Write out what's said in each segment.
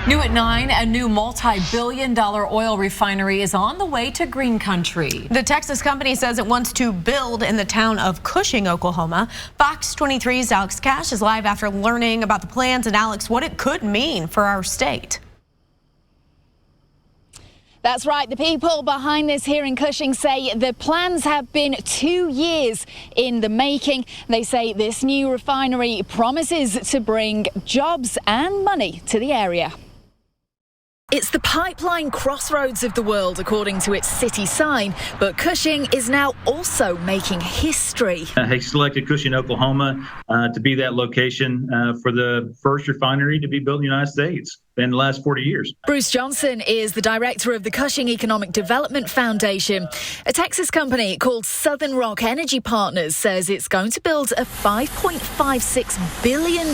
New at 9, a new multi-billion-dollar oil refinery is on the way to green country. The Texas company says it wants to build in the town of Cushing, Oklahoma. Fox 23's Alex Cash is live after learning about the plans. And Alex, what it could mean for our state. That's right. The people behind this here in Cushing say the plans have been 2 years in the making. They say this new refinery promises to bring jobs and money to the area. It's the pipeline crossroads of the world, according to its city sign. But Cushing is now also making history. They selected Cushing, Oklahoma to be that location for the first refinery to be built in the United States in the last 40 years. Bruce Johnson is the director of the Cushing Economic Development Foundation. A Texas company called Southern Rock Energy Partners says it's going to build a $5.56 billion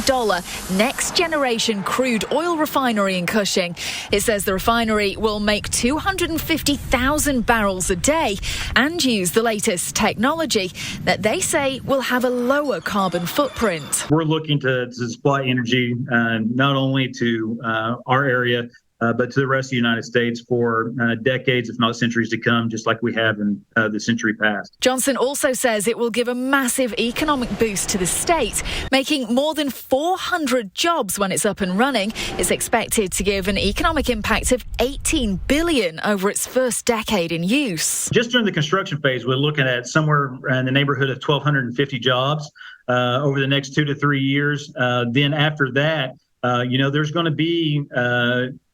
next-generation crude oil refinery in Cushing. It says the refinery will make 250,000 barrels a day and use the latest technology that they say will have a lower carbon footprint. We're looking to supply energy not only to our area, but to the rest of the United States for decades, if not centuries to come, just like we have in the century past. Johnson also says it will give a massive economic boost to the state, making more than 400 jobs when it's up and running. It's expected to give an economic impact of $18 billion over its first decade in use. Just during the construction phase, we're looking at somewhere in the neighborhood of 1,250 jobs over the next 2 to 3 years. Then after that, there's going to be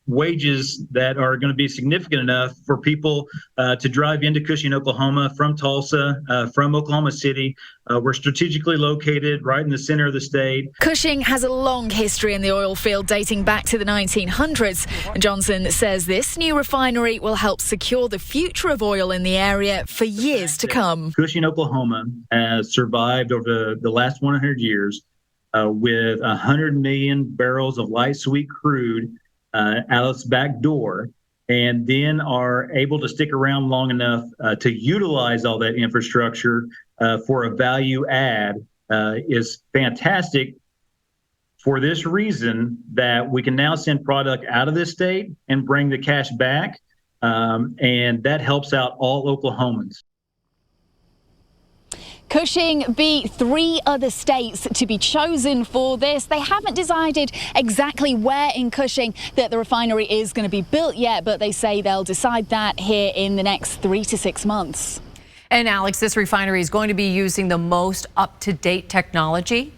wages that are going to be significant enough for people to drive into Cushing, Oklahoma from Tulsa, from Oklahoma City. We're strategically located right in the center of the state. Cushing has a long history in the oil field dating back to the 1900s. Johnson says this new refinery will help secure the future of oil in the area for years to come. Cushing, Oklahoma has survived over the last 100 years with 100 million barrels of light sweet crude out its back door, and then are able to stick around long enough to utilize all that infrastructure for a value add is fantastic for this reason that we can now send product out of this state and bring the cash back, and that helps out all Oklahomans. Cushing beat 3 other states to be chosen for this. They haven't decided exactly where in Cushing that the refinery is going to be built yet, but they say they'll decide that here in the next 3 to 6 months. And Alex, this refinery is going to be using the most up-to-date technology.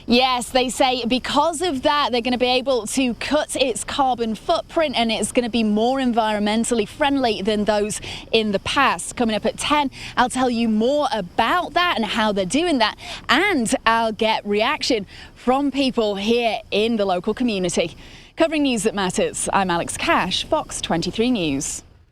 Yes, they say because of that, they're going to be able to cut its carbon footprint and it's going to be more environmentally friendly than those in the past. Coming up at 10, I'll tell you more about that and how they're doing that. And I'll get reaction from people here in the local community. Covering news that matters, I'm Alex Cash, Fox 23 News.